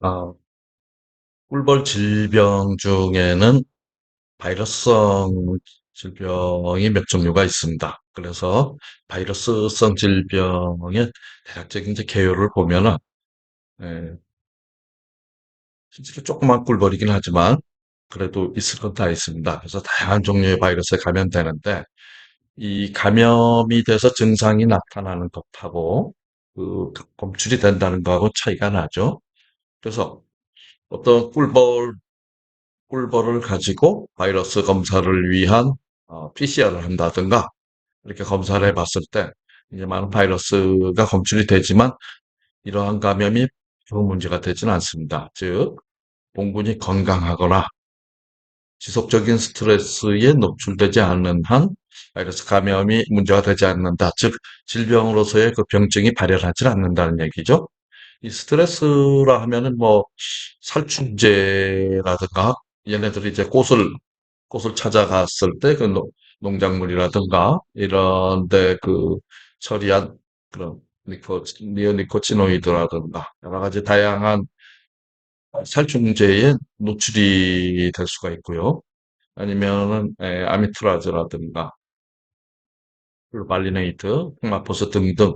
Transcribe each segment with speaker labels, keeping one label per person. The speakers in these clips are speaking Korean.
Speaker 1: 아, 꿀벌 질병 중에는 바이러스성 질병이 몇 종류가 있습니다. 그래서 바이러스성 질병의 대략적인 이제 개요를 보면은, 예, 실제로 조그만 꿀벌이긴 하지만, 그래도 있을 건 다 있습니다. 그래서 다양한 종류의 바이러스에 감염되는데, 이 감염이 돼서 증상이 나타나는 것하고, 검출이 된다는 거하고 차이가 나죠. 그래서 어떤 꿀벌을 가지고 바이러스 검사를 위한 PCR을 한다든가 이렇게 검사를 해봤을 때 이제 많은 바이러스가 검출이 되지만 이러한 감염이 별 문제가 되지는 않습니다. 즉, 봉분이 건강하거나 지속적인 스트레스에 노출되지 않는 한 바이러스 감염이 문제가 되지 않는다. 즉, 질병으로서의 그 병증이 발현하지 않는다는 얘기죠. 이 스트레스라 하면은 뭐 살충제라든가 얘네들이 이제 꽃을 찾아갔을 때 그 농작물이라든가 이런데 그 처리한 그런 니오니코치노이드라든가 여러 가지 다양한 살충제에 노출이 될 수가 있고요. 아니면은 아미트라즈라든가 말리네이트, 흑마포스 등등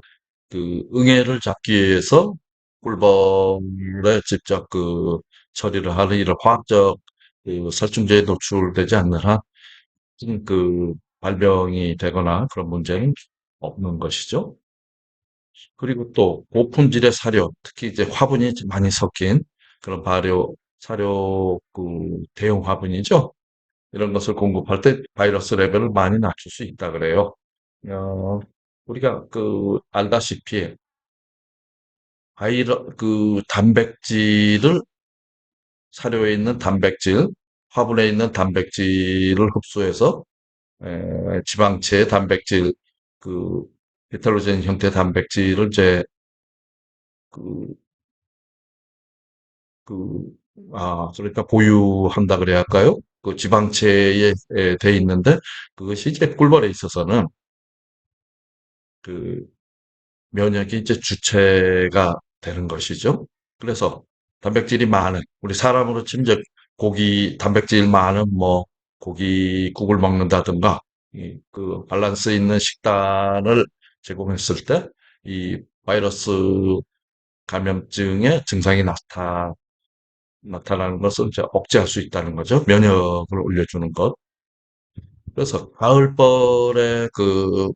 Speaker 1: 그 응애를 잡기 위해서 꿀벌에 직접 그 처리를 하는 이런 화학적 그 살충제에 노출되지 않는 한 발병이 되거나 그런 문제는 없는 것이죠. 그리고 또 고품질의 사료, 특히 이제 화분이 좀 많이 섞인 그런 사료 대용 화분이죠. 이런 것을 공급할 때 바이러스 레벨을 많이 낮출 수 있다 그래요. 어, 우리가 알다시피 단백질을 사료에 있는 단백질, 화분에 있는 단백질을 흡수해서 지방체 단백질, 그, 헤테로젠 형태 단백질을 이제, 그, 그, 그러니까 보유한다 그래야 할까요? 그 지방체에 돼 있는데, 그것이 이제 꿀벌에 있어서는 그 면역이 이제 주체가 되는 것이죠. 그래서 단백질이 많은, 우리 사람으로 치면 이제 단백질 많은 고기국을 먹는다든가, 밸런스 있는 식단을 제공했을 때, 이 바이러스 감염증의 증상이 나타나는 것을 이제 억제할 수 있다는 거죠. 면역을 올려주는 것. 그래서 가을벌의 그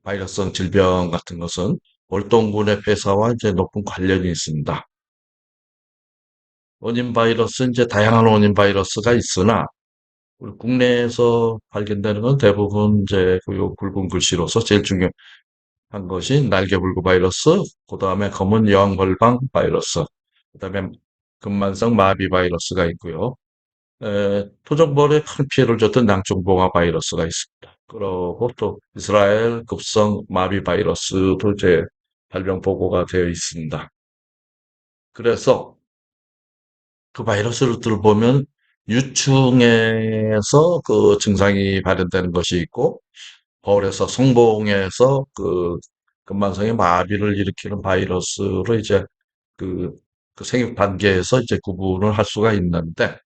Speaker 1: 바이러스성 질병 같은 것은 월동군의 폐사와 이제 높은 관련이 있습니다. 원인 바이러스, 이제 다양한 원인 바이러스가 있으나, 우리 국내에서 발견되는 건 대부분 이제 그 굵은 글씨로서 제일 중요한 것이 날개불구 바이러스, 그 다음에 검은 여왕벌방 바이러스, 그 다음에 근만성 마비 바이러스가 있고요. 토종벌에 큰 피해를 줬던 낭종봉화 바이러스가 있습니다. 그리고 또 이스라엘 급성 마비 바이러스도 이제 발병 보고가 되어 있습니다. 그래서 그 바이러스를 보면 유충에서 그 증상이 발현되는 것이 있고, 벌에서 성봉에서 그 근만성의 마비를 일으키는 바이러스로 이제 그, 그 생육 단계에서 이제 구분을 할 수가 있는데,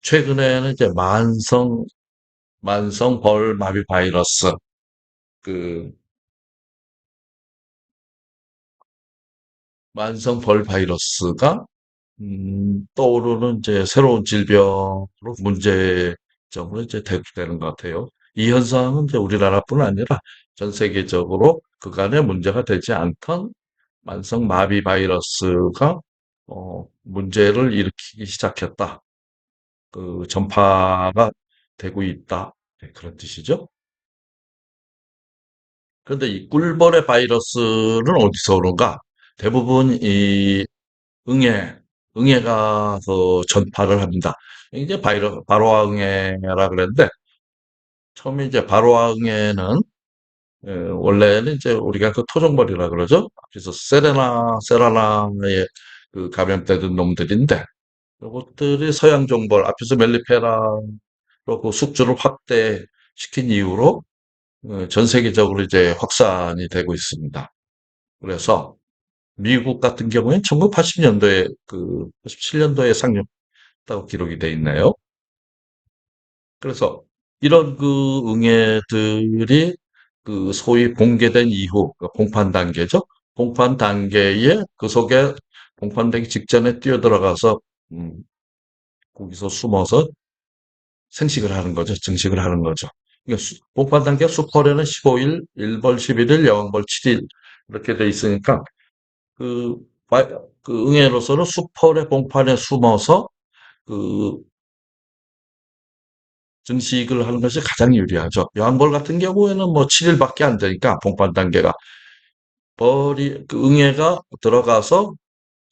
Speaker 1: 최근에는 이제 만성 벌 마비 바이러스, 그 만성 벌 바이러스가 떠오르는 이제 새로운 질병으로 문제점으로 이제 대두되는 것 같아요. 이 현상은 이제 우리나라뿐 아니라 전 세계적으로 그간에 문제가 되지 않던 만성 마비 바이러스가 문제를 일으키기 시작했다. 전파가 되고 있다. 네, 그런 뜻이죠. 그런데 이 꿀벌의 바이러스는 어디서 오는가? 대부분 이 응애, 응애가 전파를 합니다. 이제 바로아 응애라 그랬는데, 처음에 이제 바로아 응애는, 원래는 이제 우리가 그 토종벌이라 그러죠. 그래서 세라나에 그 감염되던 놈들인데, 이것들이 서양 종벌, 앞에서 멜리페라로 그 숙주를 확대시킨 이후로, 전 세계적으로 이제 확산이 되고 있습니다. 그래서 미국 같은 경우엔 1980년도에 87년도에 상륙했다고 기록이 돼 있네요. 그래서 이런 응애들이 소위 공개된 이후, 공판 단계죠. 공판 단계에 그 속에 공판되기 직전에 뛰어들어가서, 음, 거기서 숨어서 생식을 하는 거죠. 증식을 하는 거죠. 그러니까 공판 단계 수포에는 15일, 일벌 11일, 여왕벌 7일 이렇게 돼 있으니까 그, 바- 응애로서는 수펄의 공판에 숨어서 그 증식을 하는 것이 가장 유리하죠. 여왕벌 같은 경우에는 뭐 7일밖에 안 되니까 공판 단계가 응애가 들어가서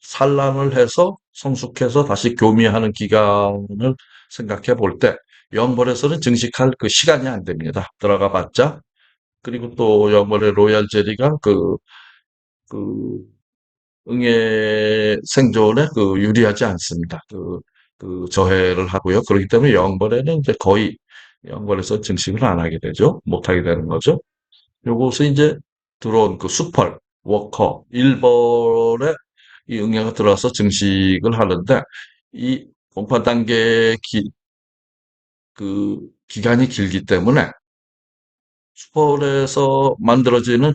Speaker 1: 산란을 해서 성숙해서 다시 교미하는 기간을 생각해 볼 때 여왕벌에서는 증식할 그 시간이 안 됩니다. 들어가 봤자. 그리고 또 여왕벌의 로얄 젤리가 그 응애 생존에 유리하지 않습니다. 저해를 하고요. 그렇기 때문에 여왕벌에는 이제 거의 여왕벌에서 증식을 안 하게 되죠. 못 하게 되는 거죠. 요것이 이제 들어온 수펄, 워커, 일벌에 이 응애가 들어와서 증식을 하는데 이 공파 단계 기간이 길기 때문에 수펄에서 만들어지는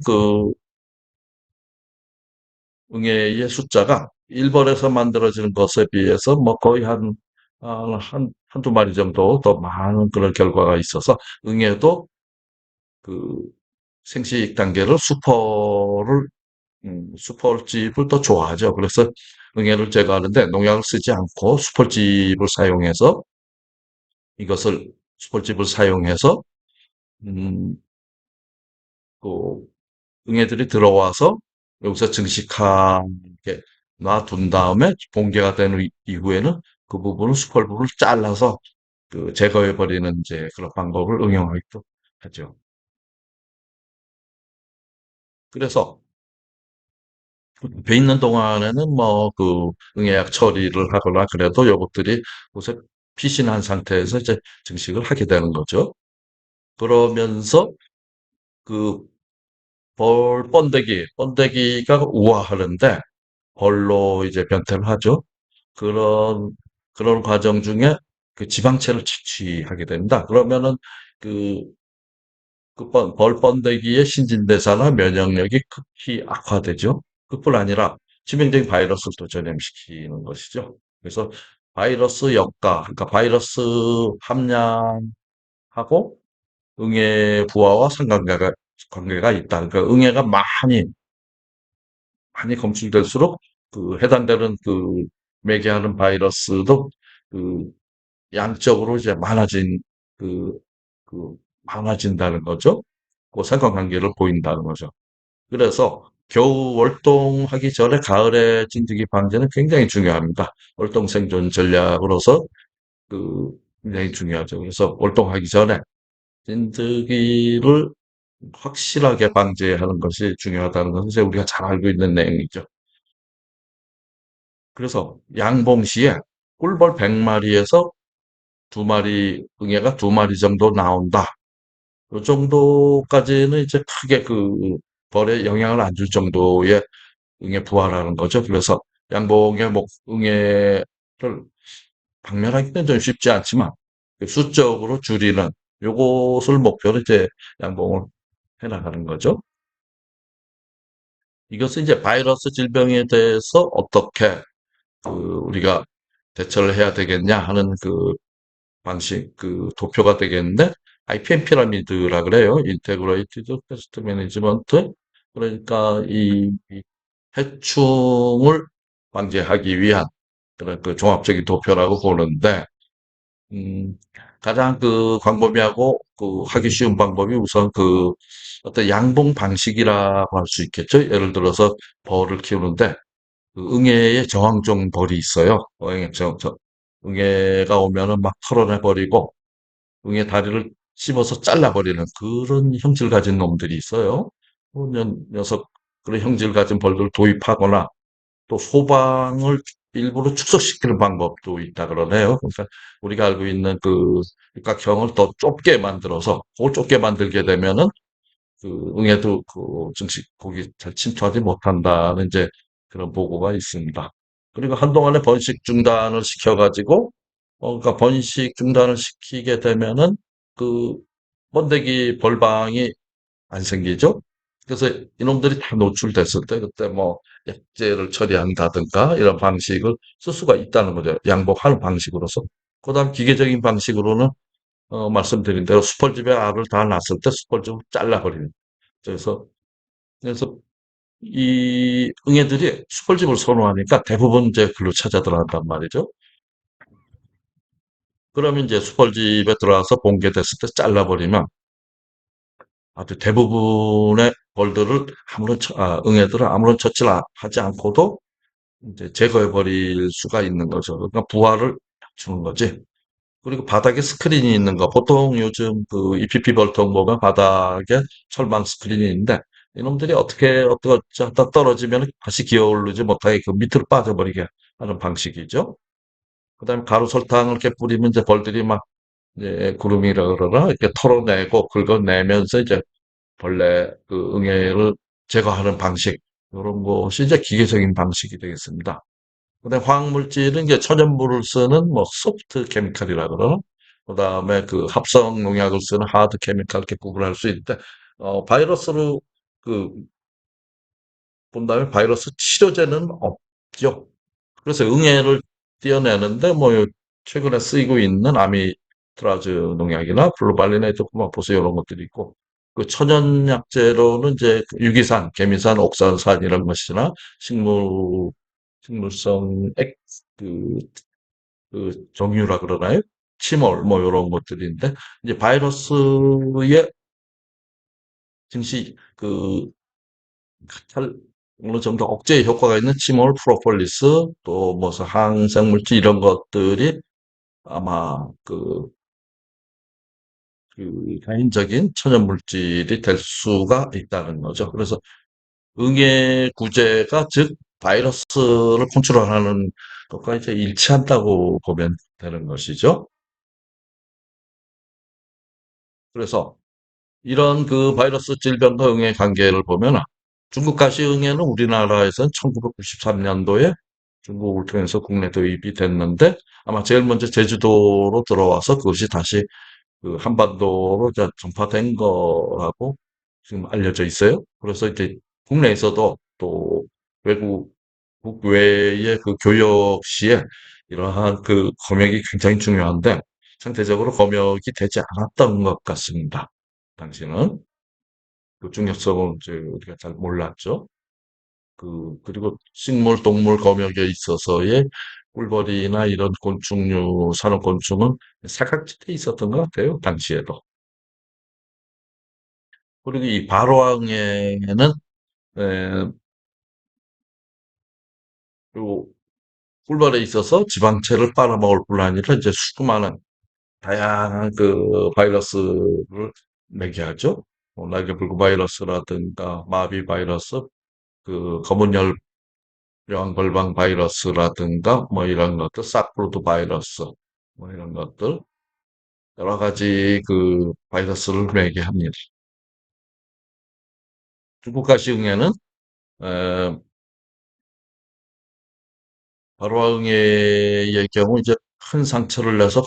Speaker 1: 응애의 숫자가 일벌에서 만들어지는 것에 비해서 뭐 거의 한두 마리 정도 더 많은 그런 결과가 있어서 응애도 그 생식 단계를 수펄집을 더 좋아하죠. 그래서 응애를 제거하는데 농약을 쓰지 않고 이것을 수펄집을 사용해서 음, 그 응애들이 들어와서 여기서 증식하게 놔둔 다음에 봉개가 된 이후에는 그 부분을 수펄 부분을 잘라서 제거해 버리는 이제 그런 방법을 응용하기도 하죠. 그래서 배 있는 동안에는 뭐 응애약 처리를 하거나 그래도 요것들이 곳에 피신한 상태에서 이제 증식을 하게 되는 거죠. 그러면서 그 번데기가 우아하는데 벌로 이제 변태를 하죠. 그런 그런 과정 중에 그 지방체를 채취하게 됩니다. 그러면은 그, 벌 번데기의 신진대사나 면역력이 극히 악화되죠. 그뿐 아니라 치명적인 바이러스를 또 전염시키는 것이죠. 그래서 바이러스 역가, 그러니까 바이러스 함량하고 응애 부하와 관계가 있다. 그러니까 응애가 많이 검출될수록 해당되는 매개하는 바이러스도 그 양적으로 이제 그, 많아진다는 거죠. 그 상관관계를 보인다는 거죠. 그래서 겨우 월동하기 전에 가을에 찐득이 방제는 굉장히 중요합니다. 월동 생존 전략으로서 굉장히 중요하죠. 그래서 월동하기 전에 찐득이를 확실하게 방제하는 것이 중요하다는 것은 이제 우리가 잘 알고 있는 내용이죠. 그래서 양봉시에 꿀벌 100마리에서 두 마리, 응애가 두 마리 정도 나온다. 이 정도까지는 이제 크게 벌에 영향을 안 줄 정도의 응애 부활하는 거죠. 그래서 응애를 박멸하기는 좀 쉽지 않지만 수적으로 줄이는 요것을 목표로 이제 양봉을 해나가는 거죠. 이것은 이제 바이러스 질병에 대해서 어떻게 우리가 대처를 해야 되겠냐 하는 방식, 도표가 되겠는데, IPM 피라미드라 그래요. 인테그레이티드 페스트 매니지먼트. 그러니까 이 해충을 방지하기 위한 그런 종합적인 도표라고 보는데, 음, 가장 광범위하고 하기 쉬운 방법이 우선 어떤 양봉 방식이라고 할 수 있겠죠. 예를 들어서 벌을 키우는데, 응애의 저항종 벌이 있어요. 응애가 오면은 막 털어내버리고, 응애 다리를 씹어서 잘라버리는 그런 형질 가진 놈들이 있어요. 녀석, 그런 형질 가진 벌들을 도입하거나 또 소방을 일부러 축소시키는 방법도 있다 그러네요. 그러니까 우리가 알고 있는 육각형을 더 좁게 만들어서, 그 좁게 만들게 되면은 응애도 증식, 거기 잘 침투하지 못한다는 이제 그런 보고가 있습니다. 그리고 한동안에 번식 중단을 시켜가지고, 그러니까 번식 중단을 시키게 되면은 그 번데기 벌방이 안 생기죠. 그래서 이놈들이 다 노출됐을 때 그때 뭐 약재를 처리한다든가 이런 방식을 쓸 수가 있다는 거죠. 양봉하는 방식으로서. 그다음 기계적인 방식으로는 말씀드린 대로 수펄집에 알을 다 낳았을 때 수펄집을 잘라버리는. 그래서 그래서 이 응애들이 수펄집을 선호하니까 대부분 이제 글로 찾아 들어간단 말이죠. 그러면 이제 수펄집에 들어와서 봉개됐을 때 잘라버리면 아주 대부분의 벌들을 응애들을 아무런 처치를 하지 않고도 이제 제거해 버릴 수가 있는 거죠. 그러니까 부하를 주는 거지. 그리고 바닥에 스크린이 있는 거. 보통 요즘 그 EPP 벌통 보면 바닥에 철망 스크린이 있는데 이놈들이 어떻게 하다 떨어지면 다시 기어 오르지 못하게 그 밑으로 빠져버리게 하는 방식이죠. 그다음에 가루 설탕을 이렇게 뿌리면 이제 벌들이 막 이제 구름이라 그러나 이렇게 털어내고 긁어내면서 이제 벌레 그 응애를 제거하는 방식 이런 것이 이제 기계적인 방식이 되겠습니다. 그다음에 화학물질은 이제 천연물을 쓰는 뭐 소프트 케미칼이라 그러나 그다음에 그 합성 농약을 쓰는 하드 케미칼 이렇게 구분할 수 있는데 바이러스로 그 본다면 바이러스 치료제는 없죠. 그래서 응애를 띄어내는데 뭐 최근에 쓰이고 있는 아미트라즈 농약이나 블루발리네이트 쿠마포스 이런 것들이 있고 그 천연약재로는 이제 그 유기산, 개미산, 옥산산 이런 것이나 식물성 그, 그 정유라 그러나요? 침올 뭐 이런 것들인데 이제 바이러스의 증시 살 어느 정도 억제 효과가 있는 침올, 프로폴리스, 또 무슨 항생물질 이런 것들이 아마 개인적인 천연물질이 될 수가 있다는 거죠. 그래서 응애 구제가 즉 바이러스를 컨트롤하는 것과 이제 일치한다고 보면 되는 것이죠. 그래서 이런 그 바이러스 질병과 응애 관계를 보면 중국 가시응애는 우리나라에서는 1993년도에 중국을 통해서 국내 도입이 됐는데 아마 제일 먼저 제주도로 들어와서 그것이 다시 그 한반도로 이제 전파된 거라고 지금 알려져 있어요. 그래서 이제 국내에서도 또 외국 국외의 그 교역 시에 이러한 그 검역이 굉장히 중요한데 상대적으로 검역이 되지 않았던 것 같습니다. 당시는 그 중요성을 이제 우리가 잘 몰랐죠. 그리고 식물, 동물 검역에 있어서의 꿀벌이나 이런 곤충류, 산호곤충은 사각지대에 있었던 것 같아요. 당시에도. 그리고 이 발화응애는 에, 요 꿀벌에 있어서 지방체를 빨아먹을 뿐 아니라 이제 수많은 다양한 그 바이러스를 매개하죠. 뭐 날개불구 바이러스라든가 마비 바이러스, 그 검은 열병 바이러스라든가 뭐 이런 것들, 사프로드 바이러스 뭐 이런 것들 여러 가지 그 바이러스를 매개합니다. 중국가시응에는 발화응애의 경우 이제 큰 상처를 내서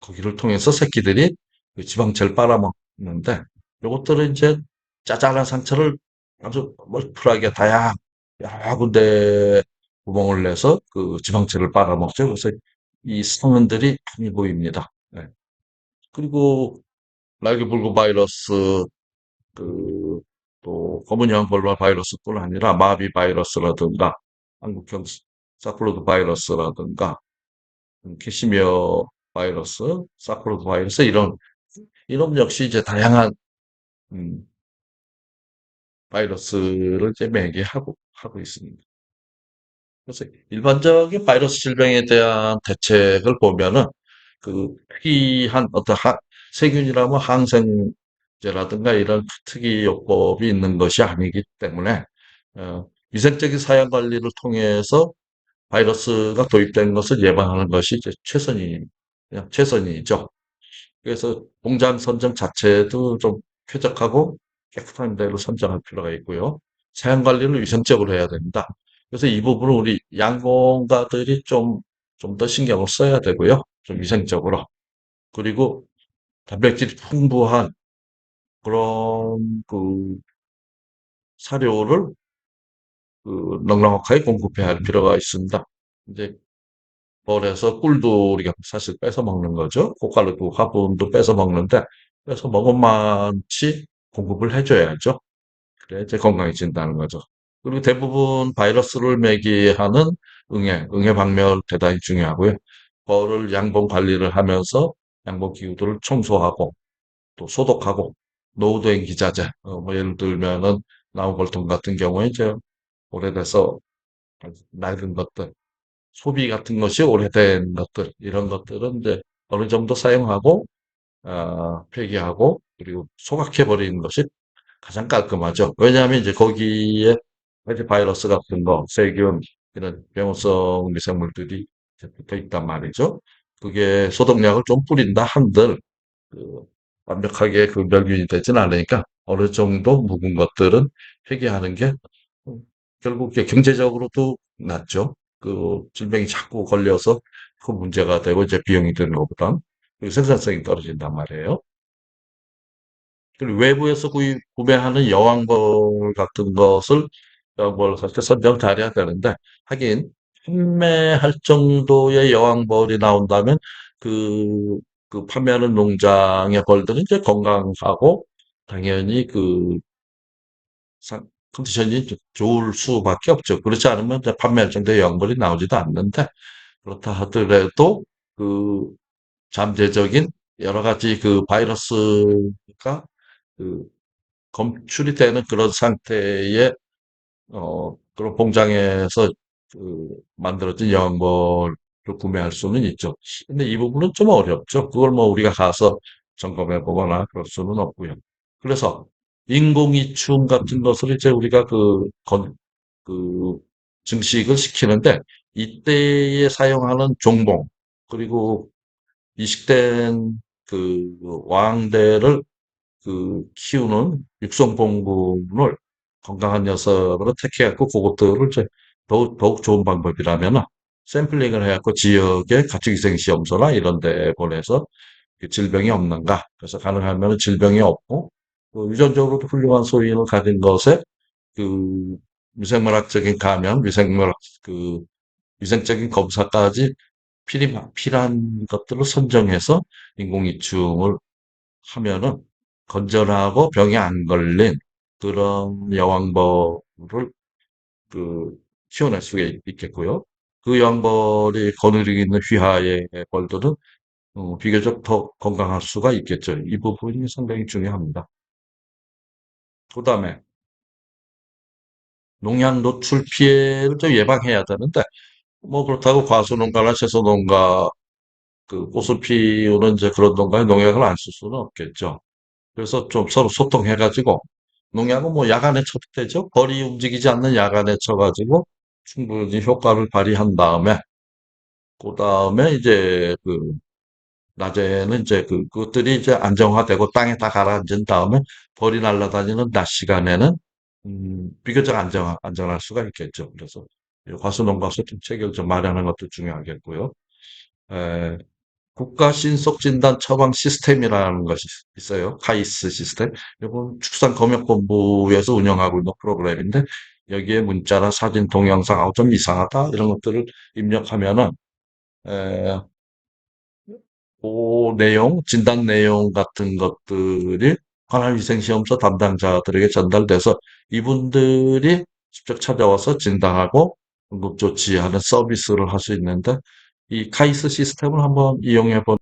Speaker 1: 거기를 통해서 새끼들이 그 지방체를 빨아먹는데 요것들은 이제 짜잘한 상처를 아주 멀티플하게 여러 군데 구멍을 내서 그 지방체를 빨아먹죠. 그래서 이 성은들이 많이 보입니다. 네. 그리고 날개불구 바이러스 그, 또 검은 양벌발 바이러스뿐 아니라 마비 바이러스라든가 한국형 사프로드 바이러스라든가 캐시미어 바이러스, 사프로드 바이러스 이런 역시 이제 다양한 음, 바이러스를 이제 매개하고 있습니다. 그래서 일반적인 바이러스 질병에 대한 대책을 보면은 그 특이한 세균이라면 항생제라든가 이런 특이 요법이 있는 것이 아니기 때문에 위생적인 사양 관리를 통해서 바이러스가 도입된 것을 예방하는 것이 이제 그냥 최선이죠. 그래서 공장 선정 자체도 좀 쾌적하고 깨끗한 데로 선정할 필요가 있고요. 사양 관리를 위생적으로 해야 됩니다. 그래서 이 부분은 우리 양봉가들이 좀 더 신경을 써야 되고요. 좀 위생적으로. 그리고 단백질이 풍부한 그런 그 사료를 넉넉하게 공급해야 할 필요가 있습니다. 이제 벌에서 꿀도 우리가 사실 뺏어 먹는 거죠. 고칼로리도 화분도 뺏어 먹는데 뺏어 먹은 만치 공급을 해줘야죠. 그래 이제 건강해진다는 거죠. 그리고 대부분 바이러스를 매개하는 응애 방면 대단히 중요하고요. 벌을 양봉 관리를 하면서 양봉 기구들을 청소하고 또 소독하고 노후된 기자재, 뭐 예를 들면은 나무벌통 같은 경우에 이제 오래돼서 낡은 것들, 소비 같은 것이 오래된 것들, 이런 것들은 이제 어느 정도 사용하고, 폐기하고, 그리고 소각해버리는 것이 가장 깔끔하죠. 왜냐하면 이제 거기에 이제 바이러스 같은 거, 세균, 이런 병원성 미생물들이 이제 붙어 있단 말이죠. 그게 소독약을 좀 뿌린다 한들, 그 완벽하게 그 멸균이 되진 않으니까 어느 정도 묵은 것들은 폐기하는 게 음, 결국 이게 경제적으로도 낫죠. 그 질병이 자꾸 걸려서 그 문제가 되고 이제 비용이 드는 것보다 그리고 생산성이 떨어진단 말이에요. 그리고 외부에서 구매하는 여왕벌 같은 것을 여왕벌 사실 선정 잘해야 되는데 하긴 판매할 정도의 여왕벌이 나온다면 그, 그 판매하는 농장의 벌들은 이제 건강하고 당연히 그 컨디션이 좋을 수밖에 없죠. 그렇지 않으면 이제 판매할 정도의 여왕벌이 나오지도 않는데 그렇다 하더라도 그 잠재적인 여러 가지 그 바이러스가 그 검출이 되는 그런 상태의 그런 공장에서 만들어진 여왕벌을 구매할 수는 있죠. 근데 이 부분은 좀 어렵죠. 그걸 뭐 우리가 가서 점검해 보거나 그럴 수는 없고요. 그래서 인공이충 같은 것을 이제 우리가 그 증식을 시키는데 이때에 사용하는 종봉 그리고 이식된 그 왕대를 키우는 육성봉군을 건강한 녀석으로 택해갖고 그것들을 이제 더욱 좋은 방법이라면 샘플링을 해갖고 지역의 가축위생시험소나 이런 데 보내서 그 질병이 없는가. 그래서 가능하면 질병이 없고 유전적으로도 훌륭한 소인을 가진 것에 그 위생물학적인 감염, 위생적인 검사까지 필요한 것들을 선정해서 인공이충을 하면은 건전하고 병이 안 걸린 그런 여왕벌을 그 키워낼 수 있겠고요. 그 여왕벌이 거느리고 있는 휘하의 벌들은 비교적 더 건강할 수가 있겠죠. 이 부분이 상당히 중요합니다. 그다음에 농약 노출 피해를 좀 예방해야 되는데 뭐 그렇다고 과수농가나 채소농가 그 꽃을 피우는 이제 그런 농가에 농약을 안 쓸 수는 없겠죠. 그래서 좀 서로 소통해가지고 농약은 뭐 야간에 쳐도 되죠. 벌이 움직이지 않는 야간에 쳐가지고 충분히 효과를 발휘한 다음에 그 다음에 이제 낮에는 이제 그것들이 이제 안정화되고 땅에 다 가라앉은 다음에 벌이 날아다니는 낮 시간에는 비교적 안전할 수가 있겠죠. 그래서 과수농가서 정책을 좀 마련하는 것도 중요하겠고요. 에, 국가신속진단 처방 시스템이라는 것이 있어요. 카이스 시스템. 이건 축산검역본부에서 운영하고 있는 프로그램인데 여기에 문자나 사진, 동영상, 좀 이상하다 이런 것들을 입력하면은 에, 그 내용, 진단 내용 같은 것들이 관할위생시험소 담당자들에게 전달돼서 이분들이 직접 찾아와서 진단하고 응급조치하는 서비스를 할 수 있는데 이 카이스 시스템을 한번 이용해 본